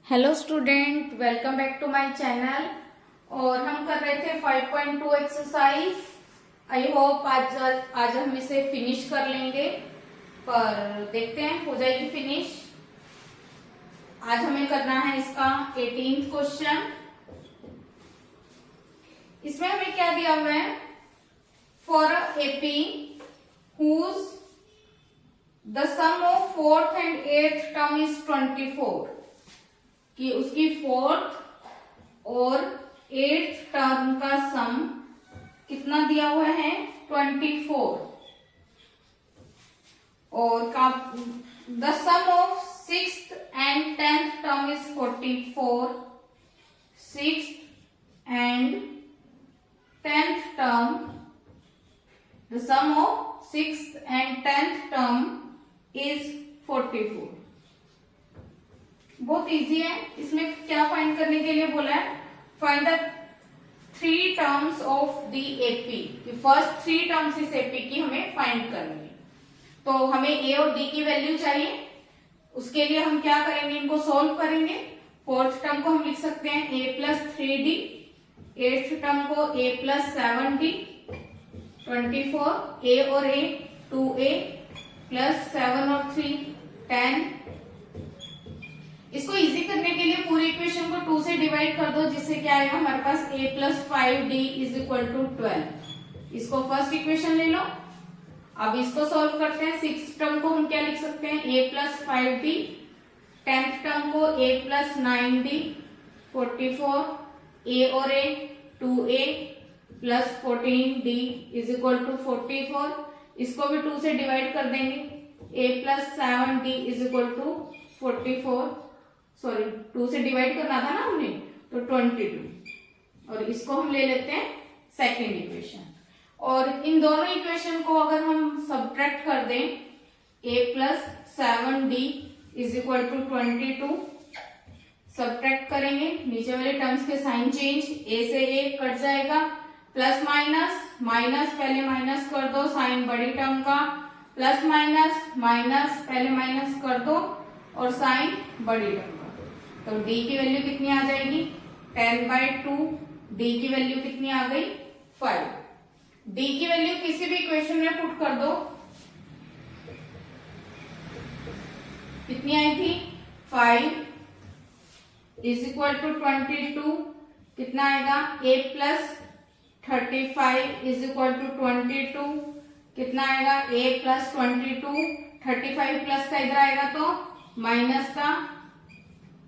Hello student, welcome back to my channel. और हम कर रहे थे 5.2 एक्सरसाइज। आई होप आज हम इसे फिनिश कर लेंगे, पर देखते हैं हो जाएगी फिनिश। आज हमें करना है इसका 18th क्वेश्चन। इसमें हमें क्या दिया हुआ है? For AP whose the sum of 4th and 8th term is 24, कि उसकी 4th और 8th टर्म का सम कितना दिया हुआ है? 24। और the sum of 6th and 10th term is 44। 6th and 10th term, the sum of 6th and 10th term is 44। बहुत इजी है। इसमें क्या फाइंड करने के लिए बोला है? Find the 3 terms of the AP. First 3 terms इस एपी की हमें फाइंड करनी है। तो हमें ए और डी की वैल्यू चाहिए। उसके लिए हम क्या करेंगे? इनको सोल्व करेंगे। 4th टर्म को हम लिख सकते हैं a plus 3d, 8th term को a प्लस 7d, 24 a और a 2a प्लस 7 और 3 10। इसको इजी करने के लिए पूरी इक्वेशन को 2 से डिवाइड कर दो, जिससे क्या आएगा हमारे पास a plus 5d is equal to 12। इसको फर्स्ट इक्वेशन ले लो। अब इसको सॉल्व करते हैं। 6th टर्म को हम क्या लिख सकते हैं? a plus 5d, 10th term को a प्लस 9d, 44 a और a 2a plus 14d is equal to 44। इसको भी 2 से डिवाइड कर देंगे। a plus 7d is equal to 44। Sorry, 2 से डिवाइड करना था ना हमने, तो 22। और इसको हम ले लेते हैं सेकेंड इक्वेशन। और इन दोनों इक्वेशन को अगर हम सब्ट्रैक्ट कर दें, a plus 7d is equal to 22, subtract करेंगे, नीचे वाले टर्म्स के साइन चेंज, a से a कट जाएगा, प्लस माइनस, माइनस पहले माइनस कर दो साइन बड़ी टर्म का, प्लस माइनस माइनस पहले माइनस कर दो और साइन बड़ी टर्म का। तो d की वैल्यू कितनी आ जाएगी? 10/2। d की वैल्यू कितनी आ गई? 5। d की वैल्यू किसी भी इक्वेशन में पुट कर दो, कितनी आई थी? 5 इज इक्वल टू 22। कितना आएगा? a plus 35 is equal to 22। कितना आएगा? a plus 22। 35 प्लस का इधर आएगा तो माइनस का,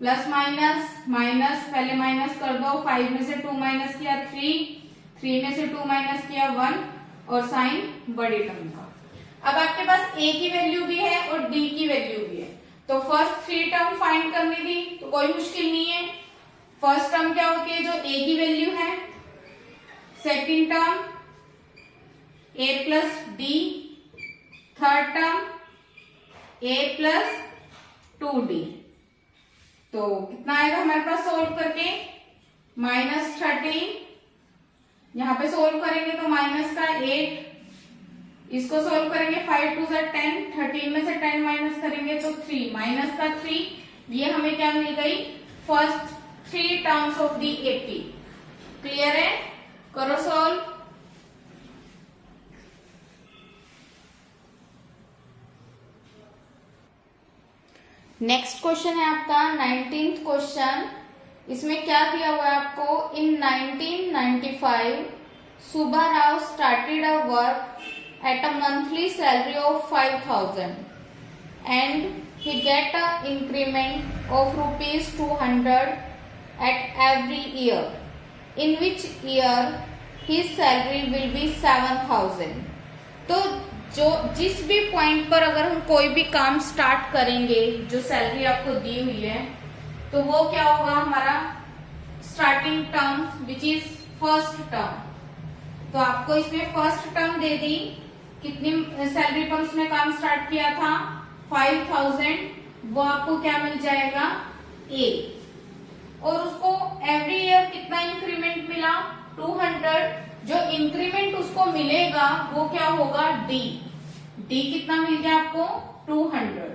प्लस माइनस माइनस पहले माइनस कर दो, 5 में से 2 माइनस किया 3, 3 में से 2 माइनस किया 1 और साइन बड़ी टर्म का। अब आपके पास a की वैल्यू भी है और d की वैल्यू भी है, तो फर्स्ट 3 टर्म फाइंड करनी थी, तो कोई मुश्किल नहीं है। फर्स्ट टर्म क्या होती है? जो a की वैल्यू है। Second term a plus d, third term a plus 2d। तो कितना आएगा हमारे पास सोल्व करके? -13। यहां पे सोल्व करेंगे तो माइनस का 8, इसको सोल्व करेंगे 5 2 ज़ा 10, 13 में से 10 माइनस करेंगे तो 3, माइनस का 3। ये हमें क्या मिल गई? First 3 terms of the AP. Clear है? करो सॉल्व। नेक्स्ट क्वेश्चन है आपका 19th क्वेश्चन। इसमें क्या दिया हुआ है आपको? इन 1995 Subba Rao started a work at a monthly salary of 5000 and he get a increment of ₹200 at every year, in which year his salary will be 7000। तो जिस भी पॉइंट पर अगर हम कोई भी काम स्टार्ट करेंगे, जो सैलरी आपको दी हुई है, तो वो क्या होगा हमारा? Starting term which is first term. तो आपको इसमें फर्स्ट टर्म दे दी, कितनी सैलरी पर उसने काम स्टार्ट किया था? 5000। वो आपको क्या मिल जाएगा? A। और उसको एवरी ईयर कितना इंक्रीमेंट मिला? 200। जो इंक्रीमेंट उसको मिलेगा वो क्या होगा? D। D कितना मिल गया आपको? 200।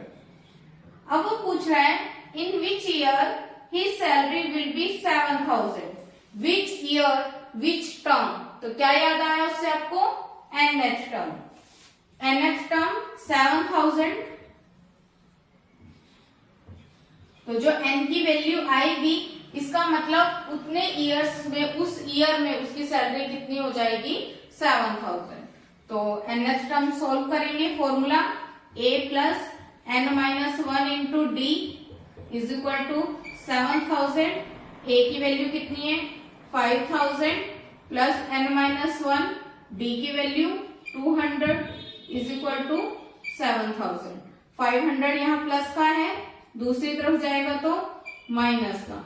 अब वो पूछ रहा है in which year his salary will be 7,000. Which year, which term? तो क्या याद आया उससे आपको? nth term. nth term 7,000. तो जो n की वैल्यू आएगी इसका मतलब उतने ईयर्स में, उस ईयर में उसकी सैलरी कितनी हो जाएगी? 7,000. तो nth टर्म सॉल्व करेंगे. Formula a plus n minus 1 into D is equal to 7,000. a की वैल्यू कितनी है? 5,000 प्लस n माइनस 1, d की वैल्यू 200 इज इक्वल टू 7,000. 500 यहाँ प्लस का है, दूसरी तरफ जाएगा तो माइनस का.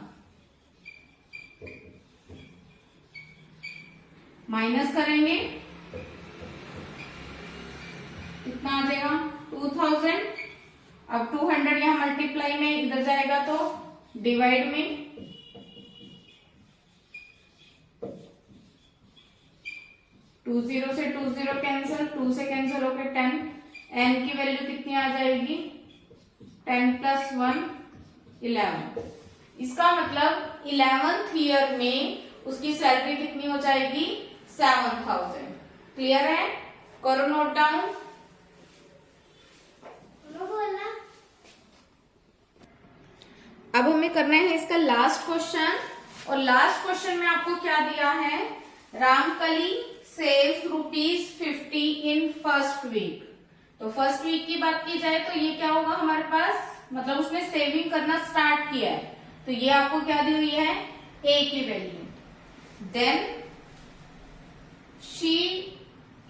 माइनस करेंगे कितना आ जाएगा? 2000. अब 200 यहाँ मल्टीप्लाई में इधर जाएगा तो डिवाइड में. टू जीरो से 2 0 कैंसिल, 2 से कैंसिल होकर 10. n की वैल्यू कितनी आ जाएगी? 10 प्लस 1 11. इसका मतलब 11th ईयर में उसकी सैलरी कितनी हो जाएगी? 7,000. क्लियर है? करो नोट डाउन. अब हमें करना है इसका लास्ट क्वेश्चन. और लास्ट क्वेश्चन में आपको क्या दिया है? Ramkali saves ₹50 in first week. तो फर्स्ट वीक की बात की जाए तो ये क्या होगा हमारे पास? मतलब उसने सेविंग करना स्टार्ट किया है. तो ये आपको क्या दी हुई है? a की value. Then she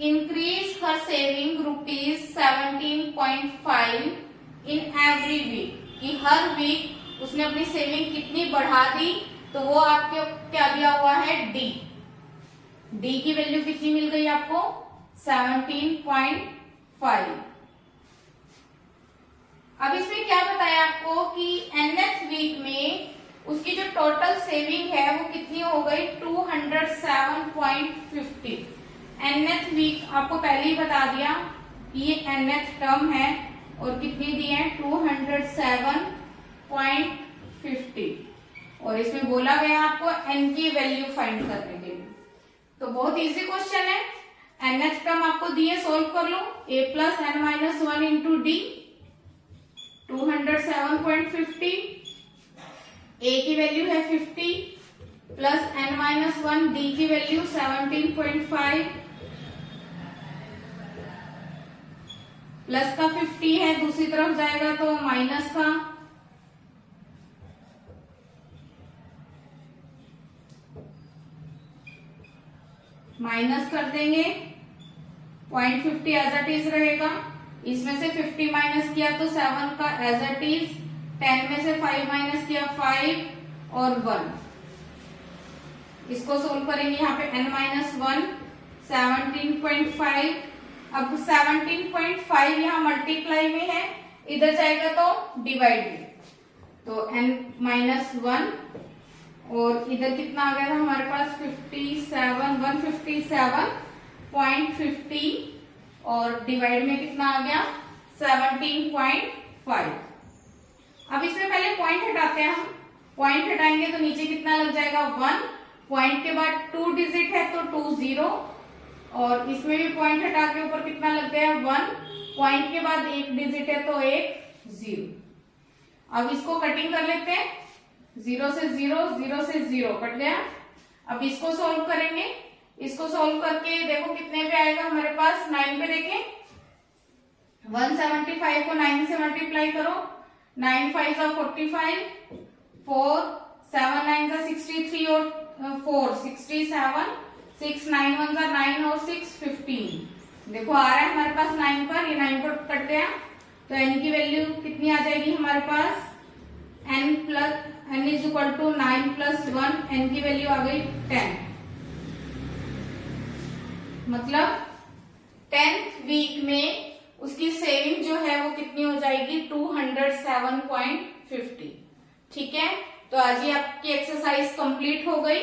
increase her saving ₹17.5 in every week. कि हर वीक उसने अपनी सेविंग कितनी बढ़ा दी. तो वो आपके क्या दिया हुआ है? डी. डी की वैल्यू कितनी मिल गई आपको? 17.5. अब इसमें क्या बताया आपको कि nth वीक में उसकी जो टोटल सेविंग है वो कितनी हो गई? 207.50. nth वीक आपको पहले ही बता दिया कि ये nth टर्म है और कितनी दी है? 207.50. और इसमें बोला गया आपको n की वैल्यू फाइंड करने के लिए. तो बहुत इजी क्वेश्चन है. nth टर्म आपको दिए, सोल्व कर लो. a plus n minus 1 into D 207.50. a की वैल्यू है 50 प्लस n माइनस 1, डी की वैल्यू 17.5 प्लस का 50 है, दूसरी तरफ जाएगा तो माइनस का. माइनस कर देंगे. 0.50 एज इट इज रहेगा. इसमें से 50 माइनस किया तो 7 का एज इट इज. 10 में से 5 माइनस किया 5 और 1. इसको सोल्व करेंगे. यहाँ पे n माइनस 1 17.5. अब 17.5 यहाँ मल्टीप्लाई में है, इधर जाएगा तो डिवाइड में. तो n माइनस 1 और इधर कितना आ गया था हमारे पास? 157.50 और डिवाइड में कितना आ गया? 17.5. अब इसमें पहले पॉइंट हटाते हैं हम. पॉइंट हटाएंगे तो नीचे कितना लग जाएगा? 1. पॉइंट के बाद 2 डिजिट है तो 2 0. और इसमें भी पॉइंट हटा के ऊपर कितना लग गया? 1. पॉइंट के बाद 1 डिजिट है तो 1 0. अब इसको कटिंग कर लेते हैं. 0 से 0, 0 से 0 कट गया. अब इसको सॉल्व करेंगे. इसको सॉल्व करके देखो कितने पे आएगा हमारे पास? 9 पे. देखें 175 को 9 से मल्टीप्लाई करो. 9 5 जा 45, 4 7 9 जा 63 और 4 67, 6 9 1 जा 9 और 6 15. देखो आ रहा है हमारे पास 9 पर. ये 9 पर कट गया तो n की वैल्यू कितनी आ जाएगी हमारे पास? n is equal to 9 plus 1. n की वैल्यू आ गई 10. मतलब 10th वीक में उसकी सेविंग जो है वो कितनी हो जाएगी? 207.50. ठीक है. तो आज ये आपकी एक्सरसाइज कंप्लीट हो गई.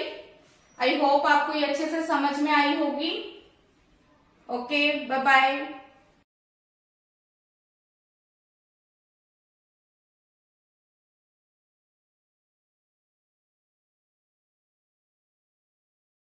आई होप आपको ये अच्छे से समझ में आई होगी. Okay, bye bye.